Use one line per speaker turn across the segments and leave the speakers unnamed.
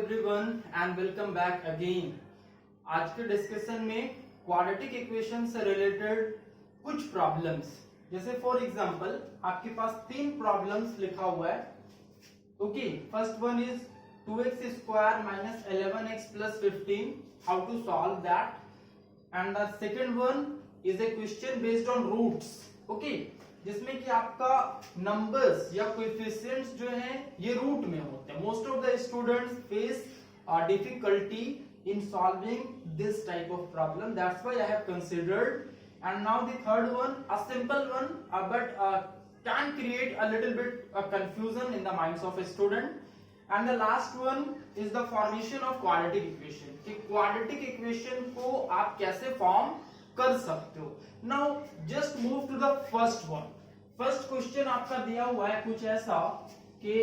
Everyone and welcome back again. आज के discussion में क्वाड्रेटिक इक्वेशन से रिलेटेड कुछ प्रॉब्लम्स, जैसे फॉर एग्जांपल आपके पास तीन प्रॉब्लम्स लिखा हुआ है। Okay, first one is 2x square minus 11x plus 15, how to solve that. And the second one is a question based on roots, okay, जिसमें कि आपका नंबर्स या कोएफिशिएंट्स जो हैं ये रूट में होते हैं। Most of the students face difficulty in solving this type of problem, that's why I have considered. And now the third one, a simple one but can create a little bit confusion in the minds of a student. And the last one is the formation of quadratic equation, कि quadratic equation को आप कैसे form कर सकते हो। Now just move to the first one. First question आपका दिया हुआ है कुछ ऐसा कि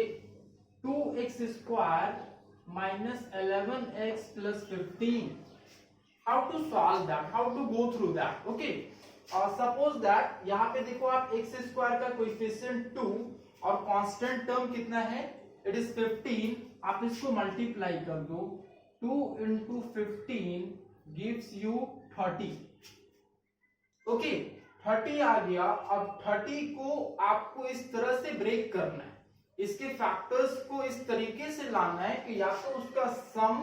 2x square minus 11x plus 15, how to solve that, how to go through that. Okay, suppose that यहाँ पे देखो आप x स्क्वायर का कोएफिशिएंट 2 और कांस्टेंट टर्म कितना है, इट इज 15। आप इसको मल्टीप्लाई कर दो, 2 into 15 gives you 30। ओके, 30 आ गया। अब 30 को आपको इस तरह से ब्रेक करना है, इसके फैक्टर्स को इस तरीके से लाना है कि या तो उसका सम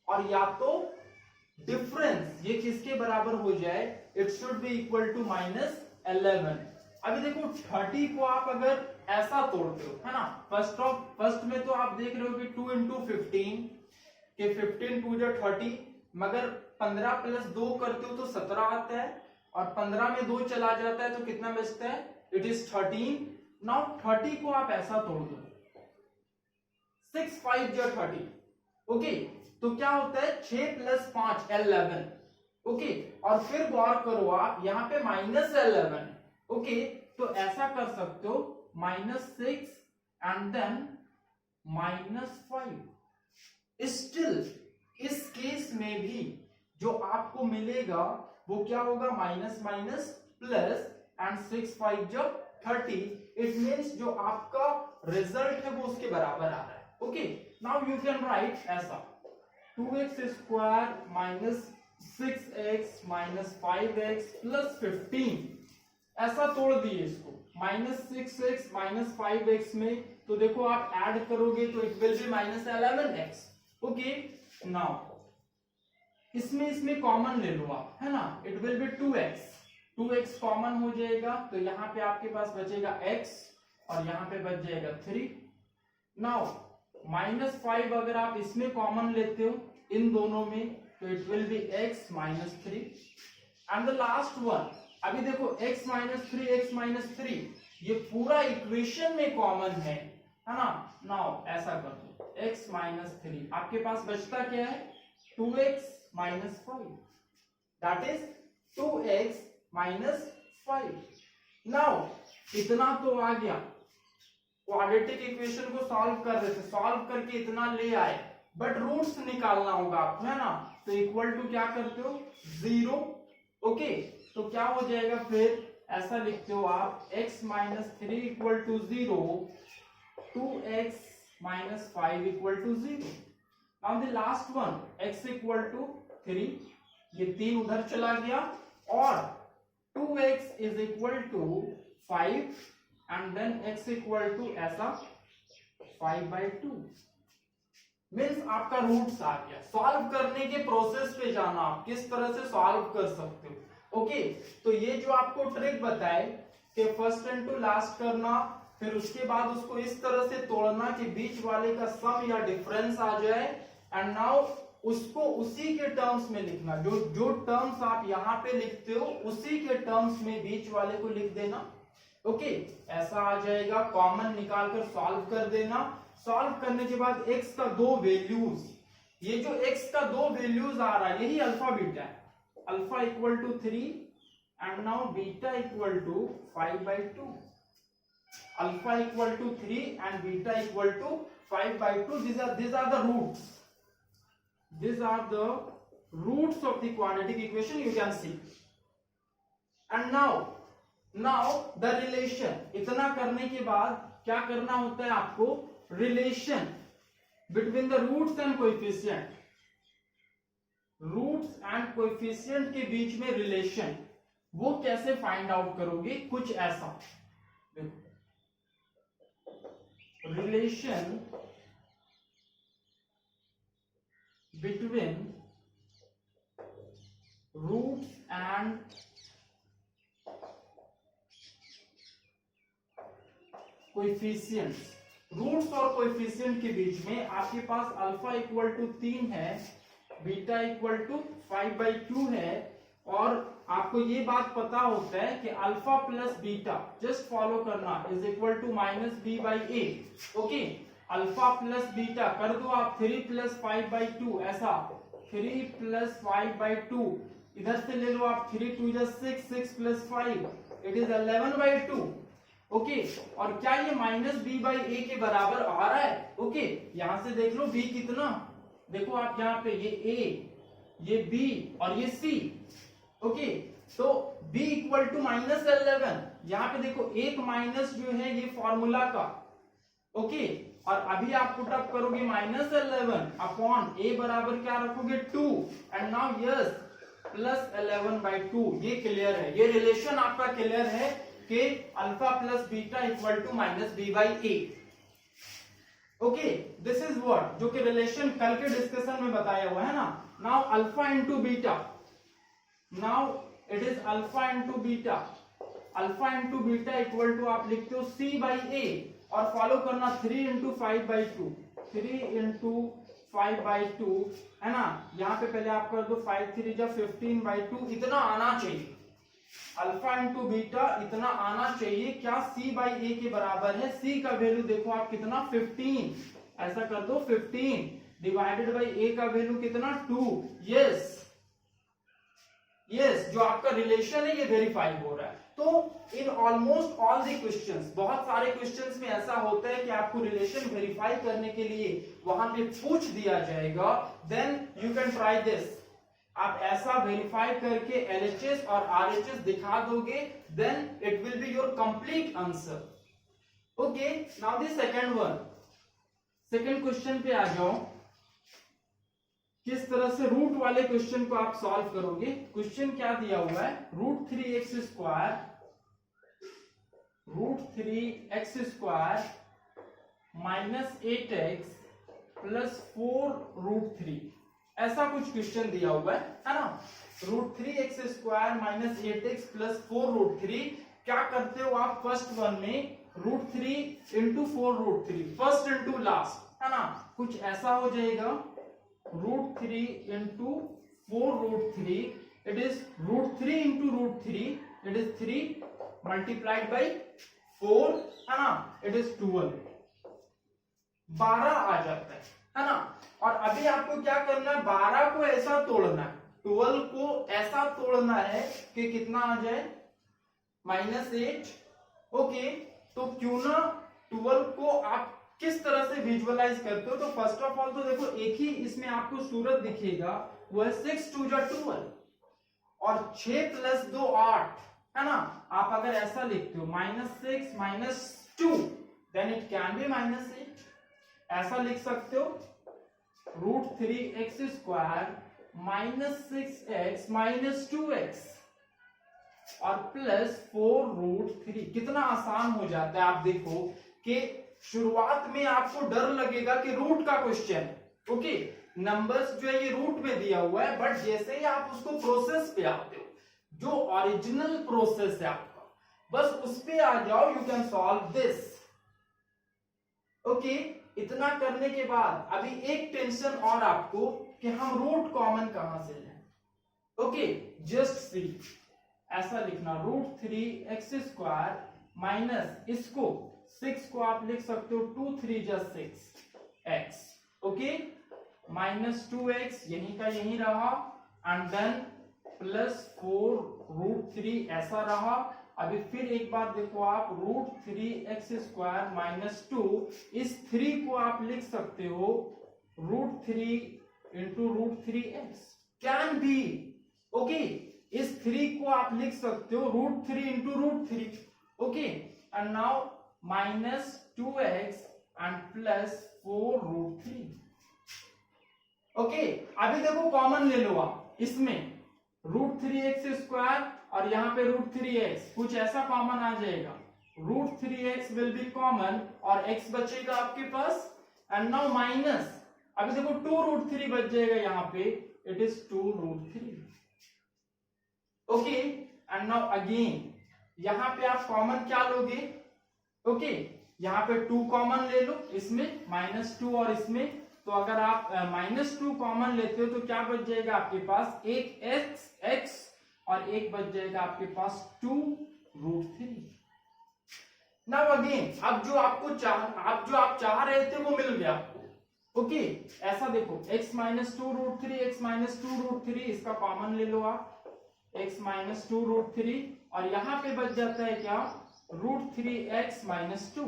और या तो डिफरेंस ये किसके बराबर हो जाए, it should be equal to -11। अभी देखो 30 को आप अगर ऐसा तोड़ते हो, है ना, फर्स्ट में तो आप देख रहे हो कि 2 into 15 के 15 2 जा 30, मगर 15 प्लस 2 करते हो तो 17 आता है और 15 में 2 चला जाता है तो कितना बचता है, इट इज 13। नाउ 30 को आप ऐसा तोड़ दो, 6 5 जा 30। ओके, तो क्या होता है 6 प्लस 5 11। ओके, और फिर गौर करो आप यहाँ पे -11। ओके, तो ऐसा कर सकते हो -6 एंड देन -5। स्टिल इस केस में भी जो आपको मिलेगा वो क्या होगा, माइनस माइनस प्लस, एंड 6 5 जा 30। इट मीन्स जो आपका रिजल्ट है वो उसके बराबर आ रहा है। Okay, now you can write ऐसा 2x square minus 6x minus 5x plus 15, ऐसा तोड़ दिए इसको -6x माइनस 5x में, तो देखो आप ऐड करोगे तो it will B -11x। Okay, now इसमें कॉमन ले लो आप, है ना, it will B 2x common हो जाएगा, तो यहाँ पे आपके पास बचेगा x और यहाँ पे बच जाएगा 3। नाउ -5 अगर आप इसमें कॉमन लेते हो इन दोनों में तो it will B x minus 3। And the last one, अभी देखो x माइनस 3 ये पूरा इक्वेशन में कॉमन है ना। नाउ ऐसा कर दो x माइनस 3, आपके पास बचता क्या है, 2x minus 5, that is 2x minus 5। Now इतना तो आ गया, क्वाड्रेटिक इक्वेशन को सॉल्व कर रहे थे, सॉल्व करके इतना ले आए, बट रूट्स निकालना होगा आपको, है ना, तो इक्वल टू क्या करते हो, 0। ओके, तो क्या हो जाएगा, फिर ऐसा लिखते हो आप x minus 3 equal to 0, 2x minus 5 equal to 0। Now the last one, x equal to 3, ये 3 उधर चला गया, और 2x is equal to 5 and then x equal to ऐसा 5/2। मीन्स आपका रूट्स आ गया। सॉल्व करने के प्रोसेस पे जाना, आप किस तरह से सॉल्व कर सकते हो। ओके, तो ये जो आपको ट्रिक बताए कि फर्स्ट एंड टू लास्ट करना, फिर उसके बाद उसको इस तरह से तोड़ना कि बीच वाले का सम या डिफरेंस आ जाए, एंड नाउ उसको उसी के टर्म्स में लिखना, जो टर्म्स आप यहाँ पे लिखते हो उसी के टर्म्स में बीच वाले को लिख देना। ओके, ऐसा आ जाएगा, कॉमन निकालकर सॉल्व कर देना। सॉल्व करने के बाद x का 2 वैल्यूज, ये जो x का 2 वैल्यूज आ रहा है यही अल्फा बीटा है, alpha equal to 3 and now beta equal to 5/2। Alpha equal to 3 and beta equal to 5/2। these are the roots, these are the roots of the quadratic equation, you can see। and now the relation, इतना करने के बाद क्या करना होता है आपको, relation between the roots and coefficient, roots and coefficient के बीच में रिलेशन, वो कैसे फाइंड आउट करोगे? कुछ ऐसा देखो, relation between roots and coefficients, roots और कोएफिशिएंट के बीच में आपके पास अल्फा इक्वल टू 3 है, बीटा इक्वल टू 5/2 है, और आपको ये बात पता होता है कि alpha plus beta, just follow करना, is equal to -b/a। Okay, alpha plus beta कर दो आप 3 + 5/2, ऐसा 3 + 5/2, इधर से ले लो आप 3 × 2 = 6, 6 + 5 इट इज 11/2। ओके, और क्या ये -b/a के बराबर आ रहा है? ओके, यहां से देख लो b कितना, देखो आप यहाँ पे ये a, ये b और ये c। ओके, तो b इक्वल टू -11, यहाँ पे देखो एक माइनस जो है ये फॉर्मूला का। ओके, और अभी आप पुट अप करोगे -11 अपॉन a बराबर क्या रखोगे 2, एंड नाउ यस प्लस 11/2। ये क्लियर है, ये रिलेशन आपका क्लियर है कि alpha plus beta equal to -b/a। Okay, this is what, जो कि रिलेशन कल के डिस्कशन में बताया हुआ है ना। Now alpha into beta, now it is alpha into beta, alpha into beta equal to आप लिखते हो c/a, और फॉलो करना 3 × 5/2, 3 × 5/2 है ना। यहाँ पे पहले आप कर दो 5 × 3 = 15/2, इतना आना चाहिए, अल्फा इंटू बीटा इतना आना चाहिए। क्या c/a के बराबर है? c का वैल्यू देखो आप कितना 15, ऐसा कर दो 15 डिवाइडेड बाई a का वैल्यू कितना 2। यस यस, जो आपका रिलेशन है ये वेरीफाई हो रहा है। तो in almost all the questions, बहुत सारे क्वेश्चंस में ऐसा होता है कि आपको रिलेशन वेरीफाई करने के लिए वहां पे पूछ दिया जाएगा, then you can try this. आप ऐसा वेरीफाई करके LHS और RHS दिखा दोगे, then it will be your complete answer. Okay, now the second one, second question पे आ जाओ। किस तरह से रूट वाले क्वेश्चन को आप सॉल्व करोगे? क्वेश्चन क्या दिया हुआ है, √3x² -8x + 4√3, ऐसा कुछ क्वेश्चन दिया हुआ है ना। √3x² -8x + 4√3, क्या करते हो आप फर्स्ट वन में √3 × 4√3, फर्स्ट इंटू लास्ट, है ना, कुछ ऐसा हो जाएगा। √3 × 4√3, it is √3 × √3, it is 3 multiplied by 4, है ना, it is 12, 12 आ जाता है ना। और अभी आपको क्या करना है, 12 को ऐसा तोड़ना है, 12 को ऐसा तोड़ना है कि कितना आ जाए -8। ओके, तो क्यों ना 12 को आप किस तरह से विजुअलाइज करते हो? तो फर्स्ट ऑफ ऑल तो देखो एक ही इसमें आपको सूरत दिखेगा, वो है 6 × 2 = 12, और 6 + 2 = 8, है ना। आप अगर ऐसा लिखते हो -6 - 2, देन इट कैन बी -8, ऐसा लिख सकते हो। √3x² -6x - 2x और प्लस 4√3, कितना आसान हो जाता है। आप देखो कि शुरुआत में आपको डर लगेगा कि रूट का क्वेश्चन, ओके, नंबर्स जो है ये रूट में दिया हुआ है, बट जैसे ही आप उसको प्रोसेस पे आते हो, जो ओरिजिनल प्रोसेस है आपका, बस उस पे आ जाओ, you can solve this. Okay, इतना करने के बाद अभी एक टेंशन और आपको कि हम रूट कॉमन कहां से लें। ओके, जस्ट सी, ऐसा लिखना √3x² माइनस इसको 6 को आप लिख सकते हो 2 × 3 = 6x, ओके, -2x यहीं का यहीं रहा, एंड देन प्लस 4√3 ऐसा रहा। अभी फिर एक बार देखो आप, √3x² - 2, इस 3 को आप लिख सकते हो √3 × √3x, कैन बी, ओके, इस 3 को आप लिख सकते हो √3 × √3, okay, and now -2x and plus 4√3, okay अभी देखो कॉमन ले लो आप इसमें √3x² और यहाँ पे √3x, कुछ ऐसा कॉमन आ जाएगा, √3x विल बी कॉमन और x बचेगा आपके पास, एंड नाउ माइनस, अभी देखो 2√3 बच जाएगा यहाँ पे, it is 2√3। Okay and now again यहाँ पे आप कॉमन क्या लोगे, ओके यहाँ पे 2 कॉमन ले लो इसमें, -2 और इसमें, तो अगर आप -2 कॉमन लेते हो तो क्या बच जाएगा आपके पास, एक x और एक बच जाएगा आपके पास 2√3। नाउ अगेन अब जो आप चाह रहे थे वो मिल गया आपको। ओके ऐसा देखो x -2√3 इसका कॉमन ले लो आप, x -2√3 और यहां पे बच जाता है क्या, √3x -2,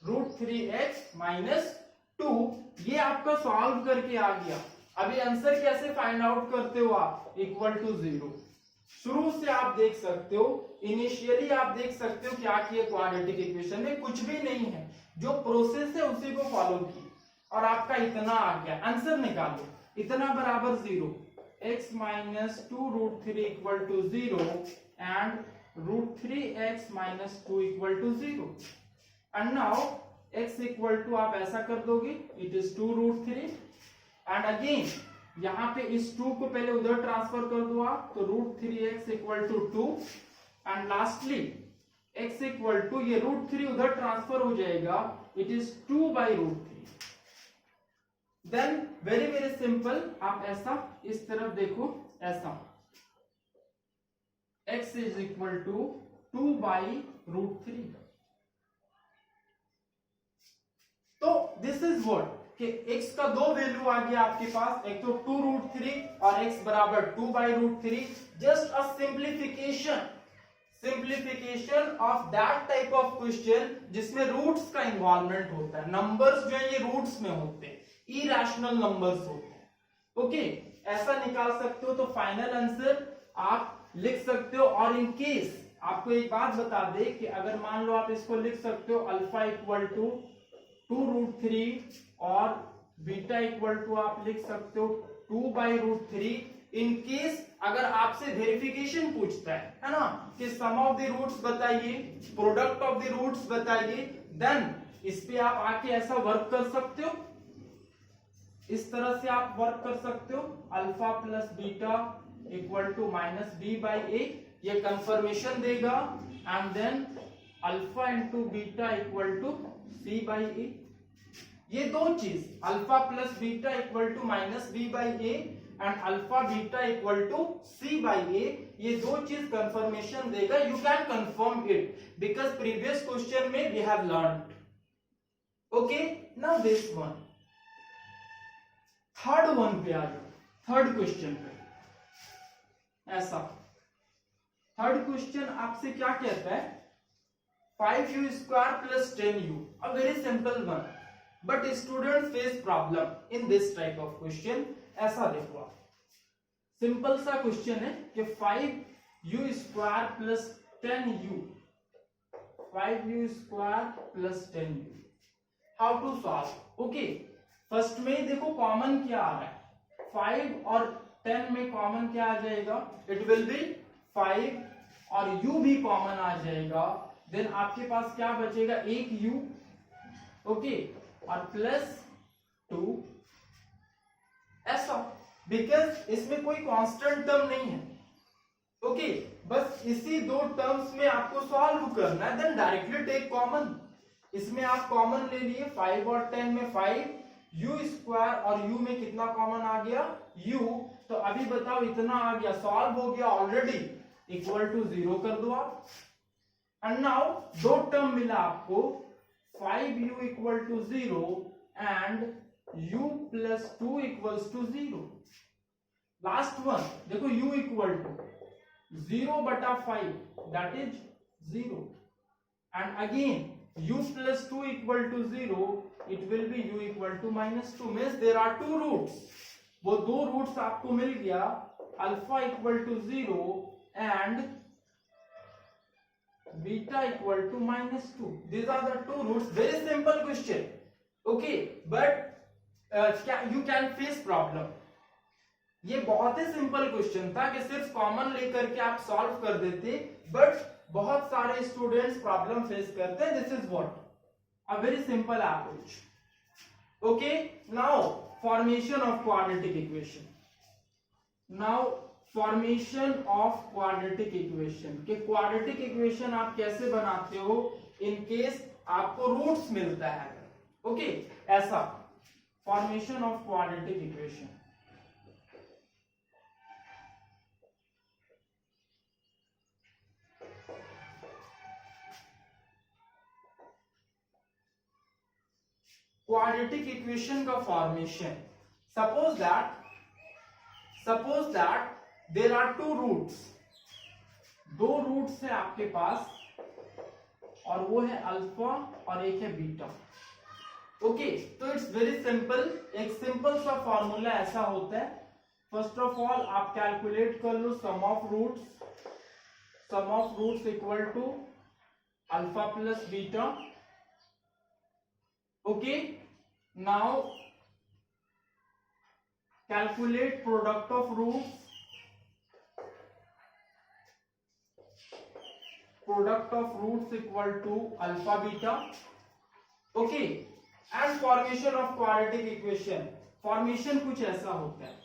√3x -2, ये आपका सॉल्व करके आ गया। अभी आंसर कैसे फाइंड आउट करते हो आप, =0। शुरू से आप देख सकते हो, इनिशियली आप देख सकते हो क्या किया, क्वाड्रेटिक इक्वेशन में कुछ भी नहीं है, जो प्रोसेस है उसी को फॉलो की और आपका इतना आ गया, आंसर निकालो, इतना बराबर 0, x -2√3 = 0 and √3x -2 = 0 and now x = आप ऐसा कर दोगे, इट इज 2√3 एंड अगेन यहां पे इस 2 को पहले उधर ट्रांसफर कर दो आप, तो √3x = 2 एंड लास्टली x = ये √3 उधर ट्रांसफर हो जाएगा, it is 2/√3। Then very simple, आप ऐसा इस तरफ देखो, ऐसा x = 2/√3। तो दिस इज व्हाट कि x का 2 वैल्यू आ गया आपके पास, एक तो 2√3 और x बराबर 2/√3, just a simplification of that type of question जिसमें रूट्स का इन्वॉल्वमेंट होता है, नंबर्स जो है ये रूट्स में होते हैं, इरेशनल नंबर्स होते हैं। ओके ऐसा निकाल सकते हो, तो फाइनल आंसर आप लिख सकते हो। और इन केस आपको एक बात बता दे कि अगर मान लो आप इसको लिख सकते हो अल्फा = 2√3 और बीटा = आप लिख सकते हो 2/√3। इन केस अगर आपसे वेरिफिकेशन पूछता है ना, कि सम ऑफ द रूट्स बताइए, प्रोडक्ट ऑफ द रूट्स बताइए, देन इस पे आप आके ऐसा वर्क कर सकते हो, इस तरह से आप वर्क कर सकते हो, अल्फा प्लस बीटा = -b/a, ये कंफर्मेशन देगा, and then alpha into beta = c/a। ये दो चीज alpha plus beta = -b/a and alpha beta = c/a, ये दो चीज कंफर्मेशन देगा। You can confirm it because previous question में we have learned. Okay now this one, third one पे आ जाओ, थर्ड क्वेश्चन पे। ऐसा थर्ड क्वेश्चन आपसे क्या कहता है, 5u² + 10u, a very simple one, but students face problem in this type of question। ऐसा देखो आप, सिंपल सा क्वेश्चन है कि 5u² + 10u, 5u² + 10u, how to solve. Okay first में देखो कॉमन क्या आ रहा है, 5 और 10 में कॉमन क्या आ जाएगा, इट विल बी 5 और u भी कॉमन आ जाएगा, देन आपके पास क्या बचेगा, एक u, ओके और +2, ऐसा, बिकॉज इसमें कोई कांस्टेंट टर्म नहीं है। ओके बस इसी दो टर्म्स में आपको सॉल्व करना है, देन डायरेक्टली टेक कॉमन। इसमें आप कॉमन ले लिए, 5 और 10 में 5, u² और u में कितना कॉमन आ गया, u, तो अभी बताओ इतना आ गया, सॉल्व हो गया ऑलरेडी, =0 कर दो आप। एंड नाउ दो टर्म मिला आपको, 5u = 0 and u + 2 = 0। Last one देखो, u = 0/5 that is 0 and again u + 2 = 0, it will be u = -2, means there are two roots, वो दो रूट्स आपको मिल गया, alpha = 0 and beta = -2, these are the two roots, very simple question। okay but you can face problem. ये बहुत ही simple question था कि सिर्फ common लेकर के आप सॉल्व कर देते, बट बहुत सारे स्टूडेंट्स प्रॉब्लम फेस करते हैं। This is what a very simple approach. Okay, now formation of quadratic equation. Now formation of quadratic equation के क्वाड्रेटिक इक्वेशन आप कैसे बनाते हो इन केस आपको रूट्स मिलता है। ओके, ऐसा formation of quadratic equation. Quadratic equation का formation, suppose that there are two roots, दो रूट्स है आपके पास और वो है अल्फा और एक है बीटा। ओके, तो इट्स वेरी सिंपल। एक सिंपल सा फॉर्मूला ऐसा होता है, फर्स्ट ऑफ ऑल आप कैलकुलेट कर लो sum of roots equal to alpha plus beta. Okay, now calculate product of roots equal to alpha beta. Okay, and formation of quadratic equation, formation कुछ ऐसा होता है,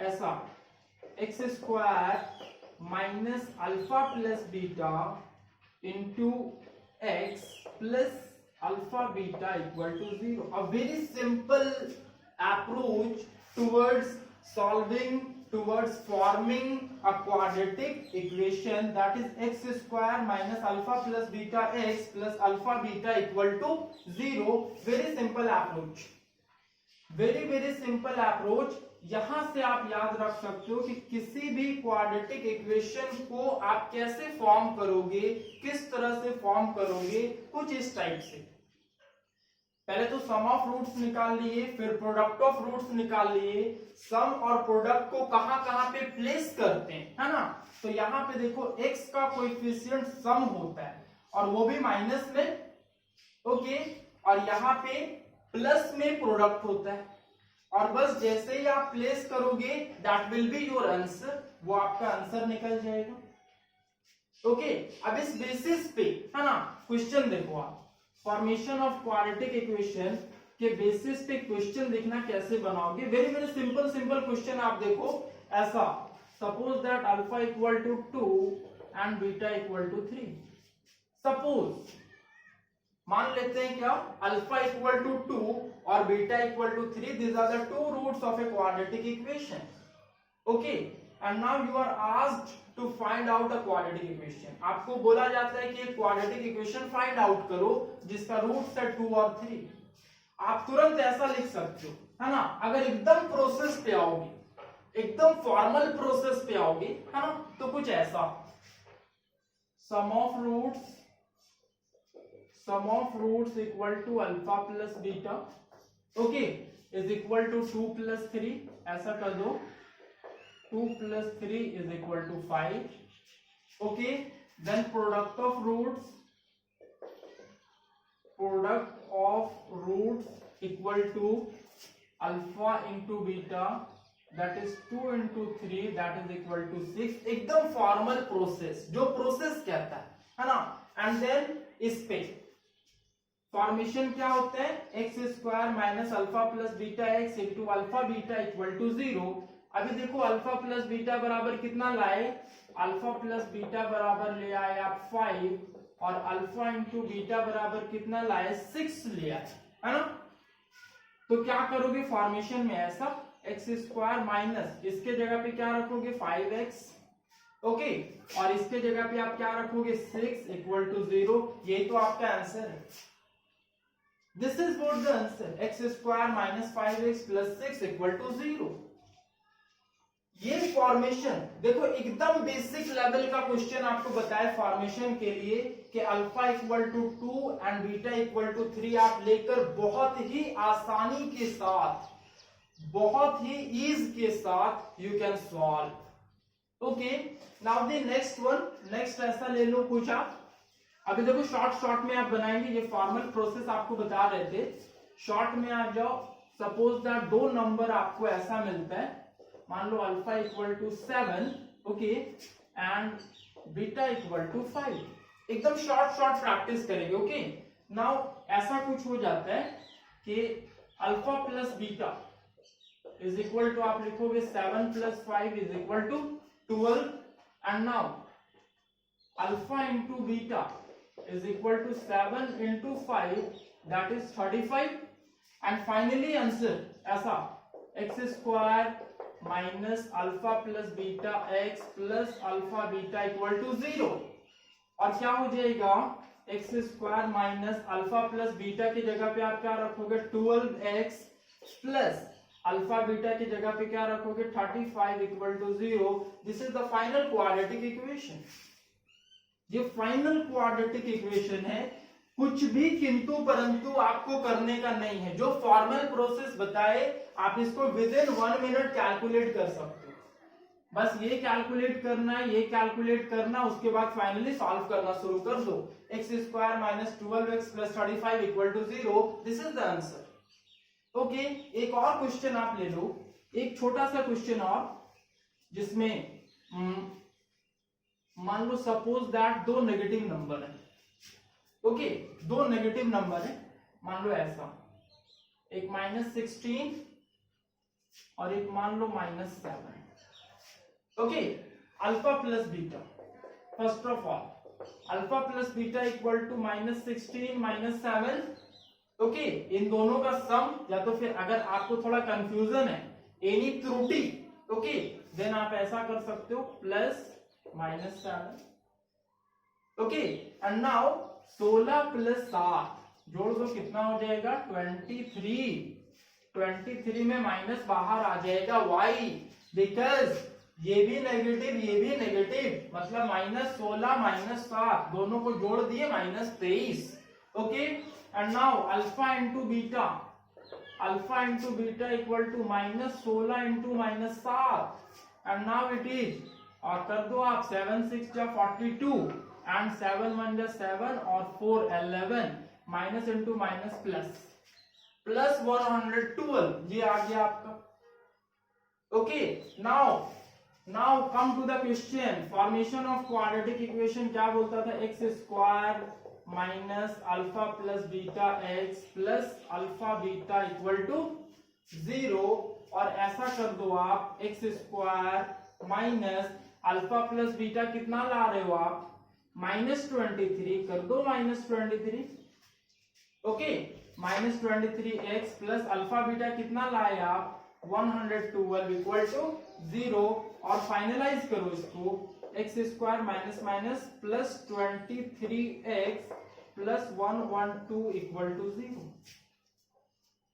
ऐसा x square minus alpha plus beta into x plus alpha beta equal to 0. A very simple approach towards forming a quadratic equation, that is x square minus alpha plus beta x plus alpha beta equal to 0. Very simple approach, very simple approach. यहां से आप याद रख सकते हो कि किसी भी क्वाड्रेटिक इक्वेशन को आप कैसे फॉर्म करोगे, किस तरह से फॉर्म करोगे, कुछ इस टाइप से। पहले तो सम ऑफ रूट्स निकाल लिए, फिर प्रोडक्ट ऑफ रूट्स निकाल लिए। सम और प्रोडक्ट को कहां पे प्लेस करते हैं, है ना। तो यहां पे देखो x का कोएफिशिएंट सम होता है और वो भी माइनस में। ओके, और यहां पे प्लस में प्रोडक्ट होता है, और बस जैसे ही आप प्लेस करोगे that will be your answer, वो आपका आंसर निकल जाएगा। ओके, अब इस बेसिस पे, है ना, क्वेश्चन देखो आप, फॉर्मेशन ऑफ क्वाड्रेटिक इक्वेशन के बेसिस पे क्वेश्चन देखना कैसे बनाओगे। वेरी सिंपल क्वेश्चन आप देखो ऐसा, suppose that alpha equal to 2 and beta equal to 3। सपोज मान लेते हैं क्या, अल्फा इक्वल टू 2 और beta equal to 3, these are the two roots of a quadratic equation. Okay, and now you are asked to find out a quadratic equation. आपको बोला जाता है कि एक quadratic equation find out करो जिसका roots है 2 और 3। आप तुरंत ऐसा लिख सकते हो, है ना। अगर एकदम प्रोसेस पे आओगे, एकदम फॉर्मल प्रोसेस पे आओगे, है ना, तो कुछ ऐसा, sum of roots equal to alpha plus beta, okay, is equal to 2 plus 3, ऐसा कर दो, 2 plus 3 is equal to 5. Okay, then product of roots equal to alpha into beta, that is 2 into 3, that is equal to 6. एकदम formal process, जो process कहता है ना। And then इस पे फॉर्मेशन क्या होता है, x square minus alpha plus beta x into alpha beta equal to 0। अभी देखो अल्फा प्लस बीटा बराबर कितना लाए, अल्फा प्लस बीटा बराबर ले आए आप 5, और अल्फा इंटू बीटा बराबर कितना लाए, 6 ले आए, है ना। तो क्या करोगे फॉर्मेशन में ऐसा, एक्स स्क्वायर माइनस इसके जगह पे क्या रखोगे 5x, ओके, और इसके जगह पे आप क्या रखोगे 6 इक्वल टू 0। यही तो आपका आंसर है। This is what the answer, x square minus 5x plus 6 equal to 0। ये फॉर्मेशन देखो, एकदम बेसिक लेवल का क्वेश्चन आपको बताया फॉर्मेशन के लिए कि alpha equal to 2 and beta equal to 3 आप लेकर बहुत ही आसानी के साथ, बहुत ही ईज के साथ you can solve. Okay, now the next one, next ऐसा ले लो कुछ आप, अभी देखो शॉर्ट में आप बनाएंगे, ये फॉर्मल प्रोसेस आपको बता रहे थे। शॉर्ट में आ जाओ। सपोज दैट दो नंबर आपको ऐसा मिलता है, मान लो alpha equal to 7, okay, and beta equal to 5। एकदम शॉर्ट प्रैक्टिस करेंगे, ओके। नाउ ऐसा कुछ हो जाता है कि alpha plus beta is equal to, आप लिखोगे 7 plus 5 is equal to 12, and now alpha into beta is equal to 7 into 5, that is 35, and finally answer ऐसा x square minus alpha plus beta x plus alpha beta equal to 0। और क्या हो जाएगा, x square minus alpha plus beta की जगह पे आप क्या रखोगे 12x plus alpha beta की जगह पे क्या रखोगे 35 equal to 0। This is the final quadratic equation। ये फाइनल क्वाड्रेटिक इक्वेशन है। कुछ भी किंतु परंतु आपको करने का नहीं है। जो फॉर्मल प्रोसेस बताए आप इसको विद इन 1 मिनट कैलकुलेट कर सकते हो। बस ये कैलकुलेट करना है, ये कैलकुलेट करना, उसके बाद फाइनली सॉल्व करना शुरू कर दो। X square minus 12x plus 35 equal to 0, this is the answer. Okay, एक और क्वेश्चन आप ले लो, एक छोटा सा क्वेश्चन और, जिसमें मान लो सपोज दैट दो नेगेटिव नंबर है, ओके, दो नेगेटिव नंबर है, मान लो ऐसा, एक -16 और एक मान लो -7, okay. Alpha plus beta, first of all alpha plus beta equal to -16 -7, okay. इन दोनों का सम, या तो फिर अगर आपको थोड़ा कंफ्यूजन है, एनी त्रुटि, ओके, देन आप ऐसा कर सकते हो plus -7, okay. And now 16 plus 7 जोड़ दो, कितना हो जाएगा 23 में माइनस बाहर आ जाएगा, वाई, बिकॉज ये भी नेगेटिव ये भी नेगेटिव, मतलब -16 -7 दोनों को जोड़ दिए -23, okay. And now alpha into beta equal to -16 into -7, and now it is, और कर दो आप 7 6 जा 42 एंड 7 1 जा 7 और 4 11, माइनस इंटू माइनस प्लस 112, ये आ गया आपका, okay. Now come to the question. Formation of quadratic equation क्या बोलता था, x square minus alpha plus beta x plus alpha beta equal to 0, और ऐसा कर दो आप x square minus alpha plus beta कितना ला रहे हो आप -23, कर दो -23, okay, -23x plus alpha beta कितना लाए आप 112 इक्वल टू 0, और फाइनलाइज करो इसको, x square minus plus 23x plus 112 equal to 0।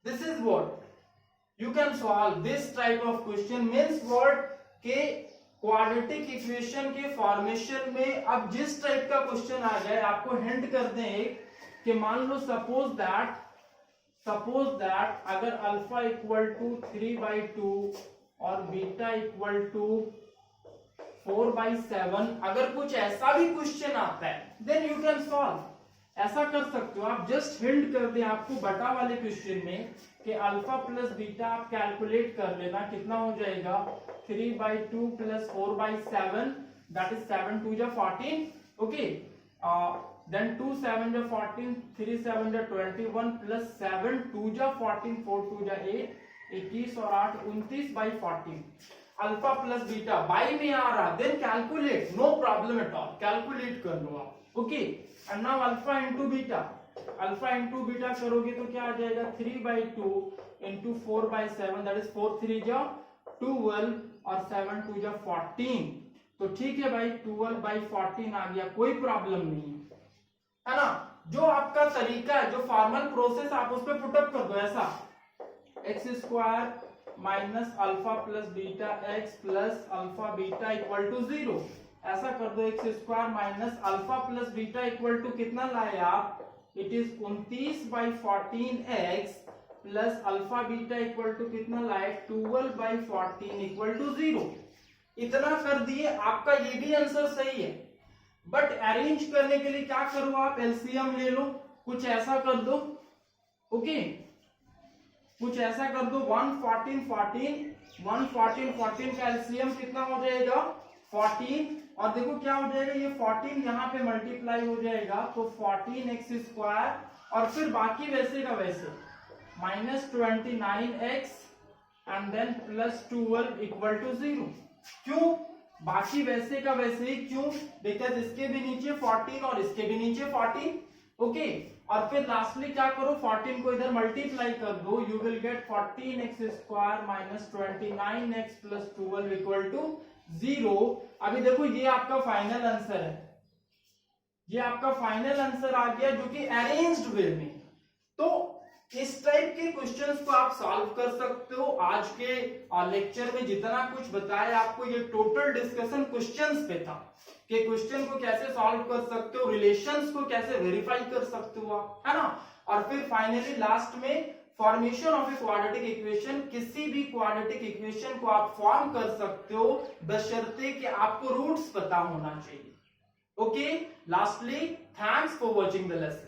This is what you can solve this type of question. Means what के क्वाड्रेटिक इक्वेशन के फॉर्मेशन में अब जिस टाइप का क्वेश्चन आ जाए, आपको हिंट कर दें कि मान लो सपोज दैट अगर अल्फा इक्वल टू 3/2 और बीटा इक्वल टू 4/7, अगर कुछ ऐसा भी क्वेश्चन आता है देन यू कैन सॉल्व। ऐसा कर सकते हो आप, जस्ट हिंट कर दें आपको बटा वाले क्वेश्चन में कि अल्फा प्लस बीटा आप कैलकुलेट कर लेना, कितना हो जाएगा 3/2 प्लस 4/7, दैट इज 7 2 जा 14, ओके। देन 2 7 जा 14, 3 7 जा 21 प्लस 7 2 जा 14, 4 2 जा 8, 21 और 8 29/14। अल्फा प्लस बीटा बाई में आ रहा, then calculate, no problem at all, calculate कर लो आप, okay. And now alpha into beta करोगे तो क्या आ जाएगा 3/2 इंटू 4/7, दैट इज 4 3 जा 12 और 7 2 जा 14। तो ठीक है भाई, 12/14 आ गया, कोई प्रॉब्लम नहीं है ना। जो आपका तरीका है, जो फॉर्मल प्रोसेस, आप उस पर पुटअप कर दो, ऐसा x square minus alpha plus beta x plus alpha beta equal to 0, ऐसा कर दो। X square minus alpha plus beta equal to कितना लाए आप, it is 29/14x plus alpha beta equal to कितना लाए 12/14 इक्वल टू 0। इतना कर दिए, आपका ये भी आंसर सही है। बट अरेंज करने के लिए क्या करो आप, एलसीएम ले लो, कुछ ऐसा कर दो, ओके कुछ ऐसा कर दो 114 14 का एलसीएम कितना हो जाएगा 14, और देखो क्या हो जाएगा ये 14 यहाँ पे मल्टीप्लाई हो जाएगा तो 14x² और फिर बाकी वैसे का वैसे -29x and then +12 equal to 0। क्यों बाकी वैसे का वैसे ही, क्यों, बिकॉज इसके भी नीचे 14 और इसके भी नीचे 14, ओके और फिर लास्टली क्या करो 14 को इधर मल्टीप्लाई कर दो, you will get 14x² -29x + 12 equal to 0। अभी देखो ये आपका फाइनल आंसर है, ये आपका फाइनल आंसर आ गया जो कि अरेंज्ड वे में। तो इस टाइप के क्वेश्चंस को आप सॉल्व कर सकते हो। आज के लेक्चर में जितना कुछ बताया आपको, ये टोटल डिस्कशन क्वेश्चंस पे था कि क्वेश्चन को कैसे सॉल्व कर सकते हो, रिलेशंस को कैसे वेरीफाई कर सकते हो आप, है ना। और फिर फाइनली लास्ट में formation of a quadratic equation, किसी भी क्वाड्रेटिक इक्वेशन को आप फॉर्म कर सकते हो बशर्ते कि आपको रूट्स पता होना चाहिए। Okay lastly thanks for watching the lesson.